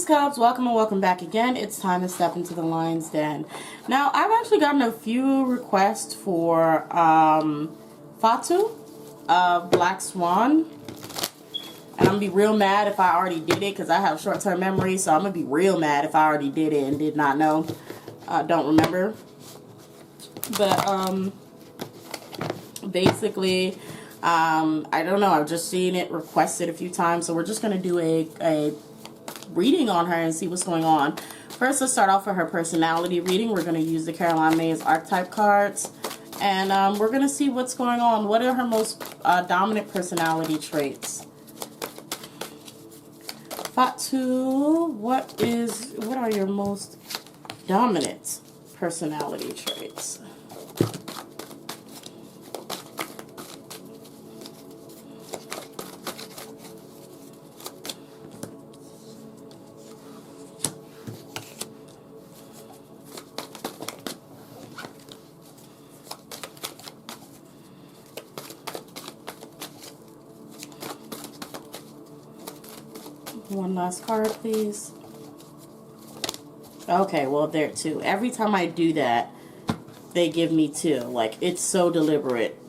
Cubs, welcome and welcome back again. It's time to step into the lion's den. Now, I've actually gotten a few requests for Fatu of BlackSwan. And I'm going to be real mad if I already did it because I have short-term memory. So I'm going to be real mad if I already did it and did not know. Don't remember. But basically, I don't know. I've just seen it requested a few times. So we're just going to do a reading on her and see what's going on. First, let's start off with her personality reading. We're going to use the Caroline Mays archetype cards. And we're going to see what's going on. What are her most dominant personality traits? Fatu, what are your most dominant personality traits? One last card, please. Okay, well, there too. Every time I do that, they give me two. Like, it's so deliberate.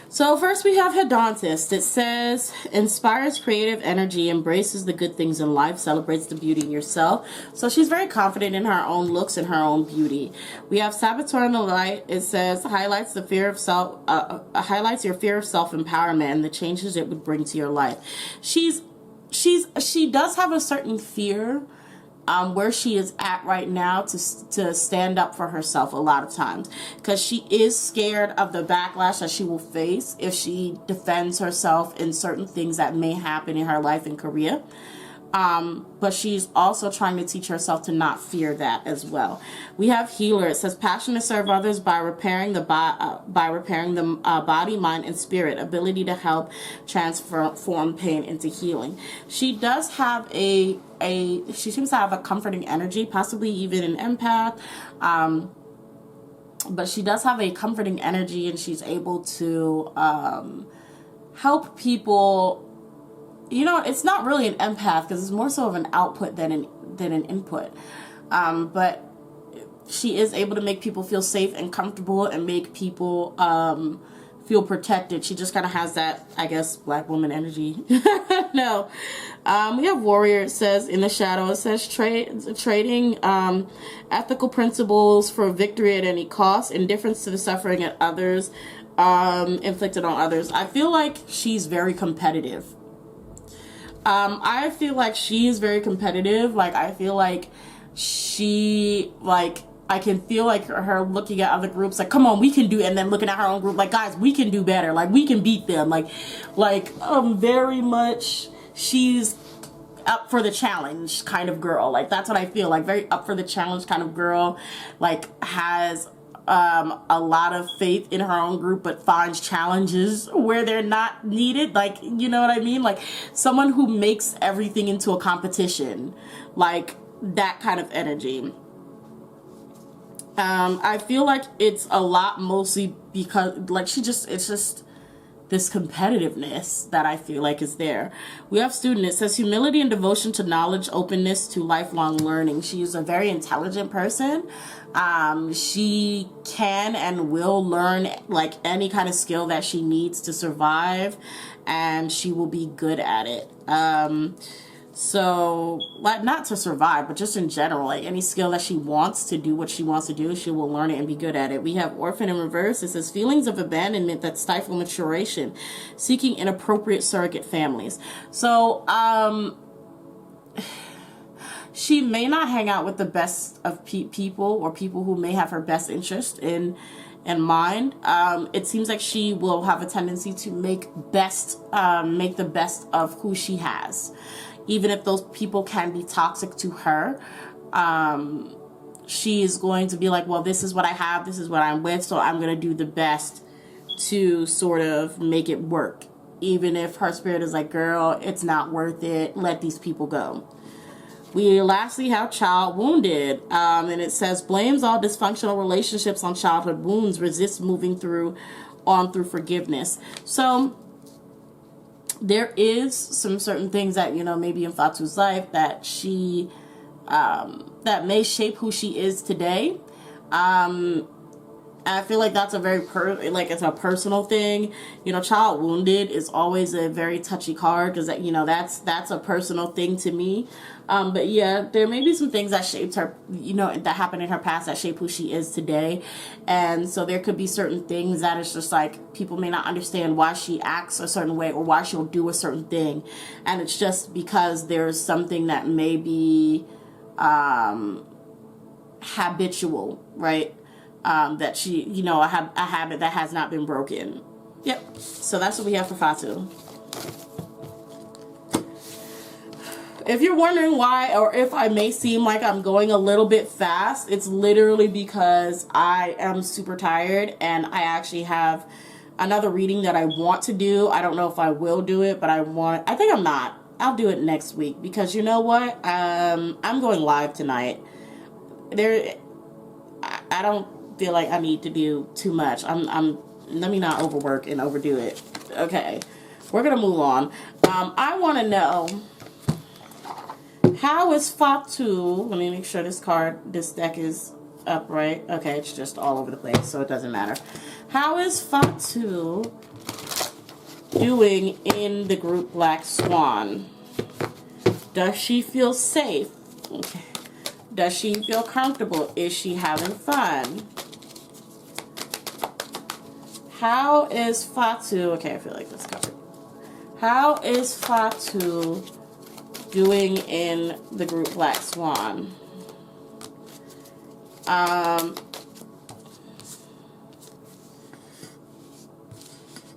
So first we have Hedontist. It says, inspires creative energy, embraces the good things in life, celebrates the beauty in yourself. So she's very confident in her own looks and her own beauty. We have Saboteur in the Light. It says, highlights the fear of self, highlights your fear of self-empowerment and the changes it would bring to your life. She does have a certain fear where she is at right now to stand up for herself a lot of times, because she is scared of the backlash that she will face if she defends herself in certain things that may happen in her life and career. But she's also trying to teach herself to not fear that as well. We have Healer. It says, passion to serve others by repairing the body, mind, and spirit. Ability to help transform pain into healing. She does have she seems to have a comforting energy, possibly even an empath. But she does have a comforting energy, and she's able to help people. You know, it's not really an empath because it's more so of an output than an input. But she is able to make people feel safe and comfortable and make people feel protected. She just kind of has that, I guess, black woman energy. No. We have Warrior. It says, in the shadow, it says, trading ethical principles for victory at any cost, indifference to the suffering at others, inflicted on others. I feel like she's very competitive. I feel like she is very competitive. Like, I feel like I can feel like her looking at other groups like, come on, we can do it. And then looking at her own group like, guys, we can do better. Like, we can beat them. Like, very much she's up for the challenge kind of girl. Like, that's what I feel like. Very up for the challenge kind of girl. Like, has a lot of faith in her own group, but finds challenges where they're not needed. Like, you know what I mean? Like, someone who makes everything into a competition. Like, that kind of energy. I feel like it's a lot mostly because, like, it's just this competitiveness that I feel like is there. We have Student. It says, humility and devotion to knowledge, openness to lifelong learning. She is a very intelligent person. She can and will learn like any kind of skill that she needs to survive, and she will be good at it. So, like, not to survive, but just in general, like any skill that she wants to do what she wants to do, she will learn it and be good at it. We have Orphan in reverse. It says, feelings of abandonment that stifle maturation, seeking inappropriate surrogate families. So, she may not hang out with the best of people or people who may have her best interest in mind. It seems like she will have a tendency to make the best of who she has. Even if those people can be toxic to her, she is going to be like, well, this is what I have, this is what I'm with, so I'm going to do the best to sort of make it work. Even if her spirit is like, girl, it's not worth it, let these people go. We lastly have Child Wounded, and it says, blames all dysfunctional relationships on childhood wounds, resists moving on through forgiveness. So there is some certain things that, you know, maybe in Fatu's life that she, that may shape who she is today. I feel like that's a very it's a personal thing. You know, child wounded is always a very touchy card because, you know, that's a personal thing to me. But yeah, there may be some things that shaped her, you know, that happened in her past that shape who she is today. And so there could be certain things that it's just like people may not understand why she acts a certain way or why she'll do a certain thing. And it's just because there's something that may be habitual, right? That she, you know, a habit that has not been broken. Yep. So that's what we have for Fatu. If you're wondering why, or if I may seem like I'm going a little bit fast, it's literally because I am super tired and I actually have another reading that I want to do. I don't know if I will do it, but I think I'm not. I'll do it next week because you know what? I'm going live tonight. I don't feel like I need to do too much. Let me not overwork and overdo it. Okay, we're gonna move on. I want to know, how is Fatu? Let me make sure this deck is upright. Okay, it's just all over the place, so it doesn't matter. How is Fatu doing in the group BlackSwan? Does she feel safe? Okay. Does she feel comfortable? Is she having fun? How is Fatu... Okay, I feel like that's covered. How is Fatu doing in the group BlackSwan?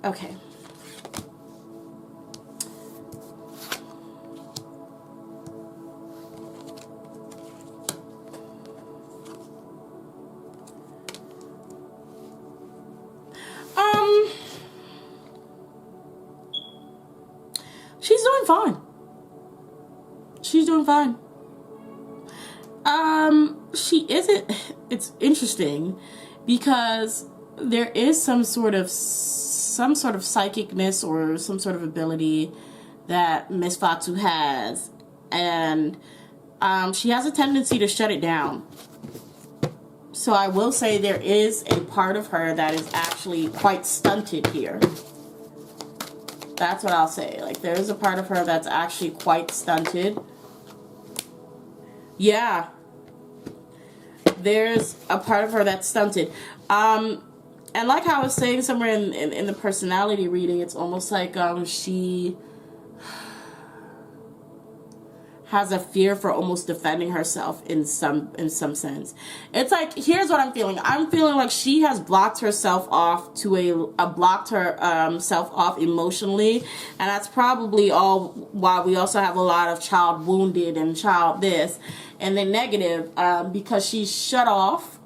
Okay. She's doing fine. She's doing fine. She isn't. It's interesting because there is some sort of psychicness or some sort of ability that Miss Fatu has, and she has a tendency to shut it down. So I will say there is a part of her that is actually quite stunted here. That's what I'll say. Like, there is a part of her that's actually quite stunted. Yeah. There's a part of her that's stunted. And like how I was saying somewhere in the personality reading, it's almost like she has a fear for almost defending herself in some sense. It's like, here's what I'm feeling. I'm feeling like she has blocked herself off blocked her self off emotionally, and that's probably all why we also have a lot of child wounded and child this and then negative, because she's shut off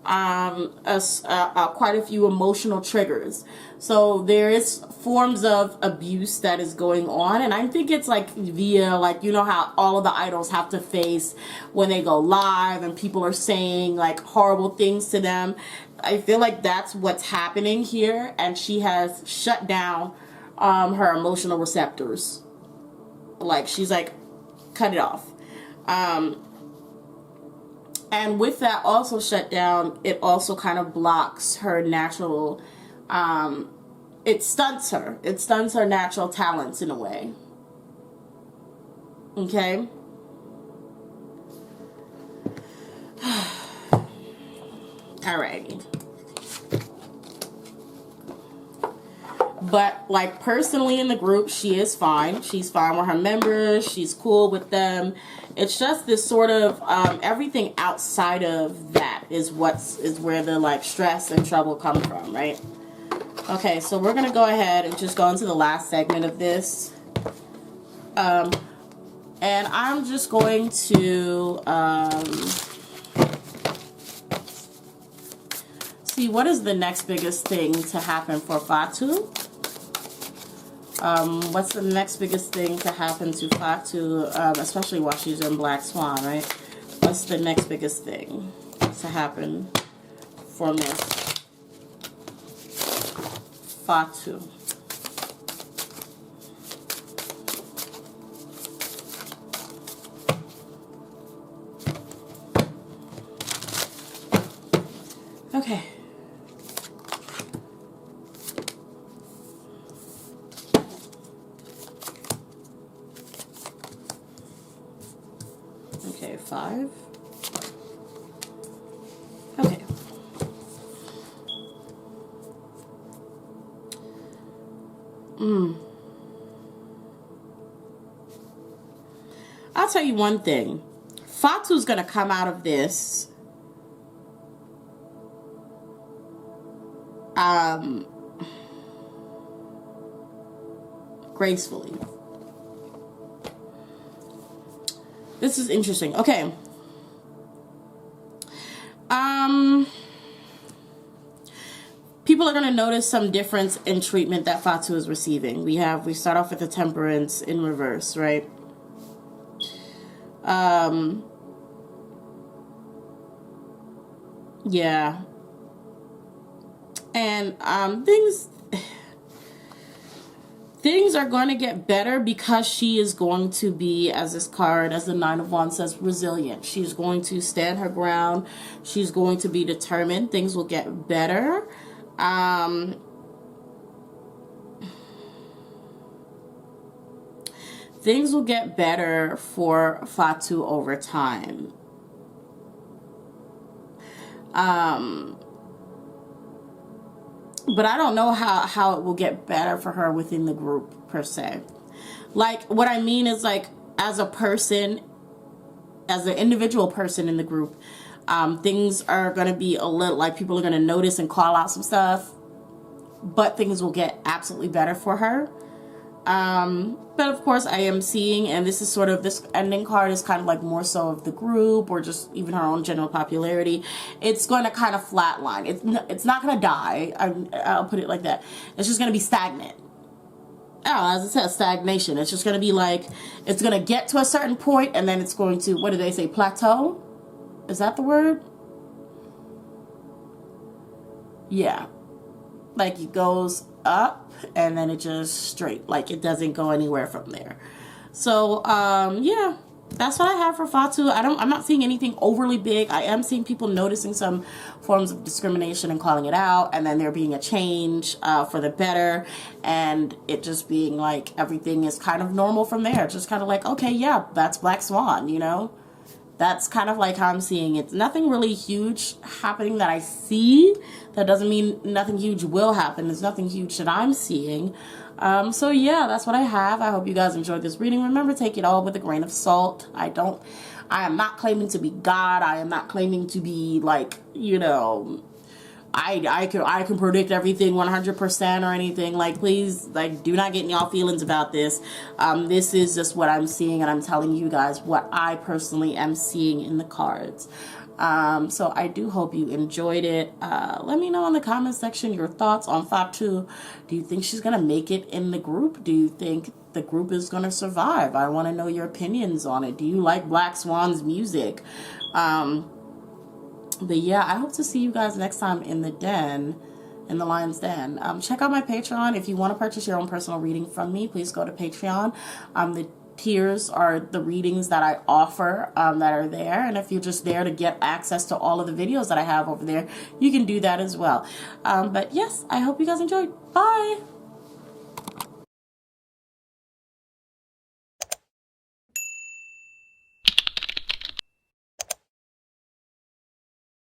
quite a few emotional triggers. So there is forms of abuse that is going on, and I think it's like via, like, you know how all of the idols have to face when they go live and people are saying like horrible things to them. I feel like that's what's happening here, and she has shut down her emotional receptors. Like, she's like, cut it off. And with that also shut down, it also kind of blocks her natural, it stunts her. It stunts her natural talents in a way. Okay? Alrighty. But, like, personally in the group, she is fine. She's fine with her members. She's cool with them. It's just this sort of, everything outside of that is where the, like, stress and trouble come from, right? Okay, so we're going to go ahead and just go into the last segment of this. And I'm just going to, see, what is the next biggest thing to happen for Fatu? What's the next biggest thing to happen to Fatu, especially while she's in BlackSwan, right? What's the next biggest thing to happen for Miss Fatu? Okay. Okay, 5. Okay. I'll tell you one thing. Fatu's gonna come out of this gracefully. This is interesting. Okay. People are going to notice some difference in treatment that Fatu is receiving. We start off with the temperance in reverse, right? Yeah. And things are going to get better because she is going to be, as this card, as the 9 of Wands says, resilient. She's going to stand her ground. She's going to be determined. Things will get better. Things will get better for Fatu over time. But I don't know how it will get better for her within the group, per se. Like, what I mean is, like, as a person, as an individual person in the group, things are going to be a little, like, people are going to notice and call out some stuff. But things will get absolutely better for her. But of course I am seeing, and this is sort of, this ending card is kind of like more so of the group or just even her own general popularity. It's going to kind of flatline. It's not going to die. I'll put it like that. It's just going to be stagnant. Oh, as I said, stagnation. It's just going to be like, it's going to get to a certain point and then it's going to, what do they say, plateau? Is that the word? Yeah. Like, it goes up and then it just straight, like it doesn't go anywhere from there. So yeah, that's what I have for Fatu. I'm not seeing anything overly big. I am seeing people noticing some forms of discrimination and calling it out, and then there being a change for the better, and it just being like everything is kind of normal from there. Just kind of like, okay, yeah, that's Black Swan, you know. That's kind of like how I'm seeing it. Nothing really huge happening that I see. That doesn't mean nothing huge will happen. There's nothing huge that I'm seeing. So yeah, that's what I have. I hope you guys enjoyed this reading. Remember, take it all with a grain of salt. I am not claiming to be God. I am not claiming to be like, you know, I can predict everything 100% or anything. Like, please, like, do not get in y'all feelings about this. This is just what I'm seeing, and I'm telling you guys what I personally am seeing in the cards. So I do hope you enjoyed it. Let me know in the comment section your thoughts on Fatu. Do you think she's gonna make it in the group? Do you think the group is gonna survive? I want to know your opinions on it. Do you like Black Swan's music? But yeah, I hope to see you guys next time in the den, in the Lion's Den. Check out my Patreon. If you want to purchase your own personal reading from me, please go to Patreon. The tiers are the readings that I offer that are there. And if you're just there to get access to all of the videos that I have over there, you can do that as well. But yes, I hope you guys enjoyed. Bye!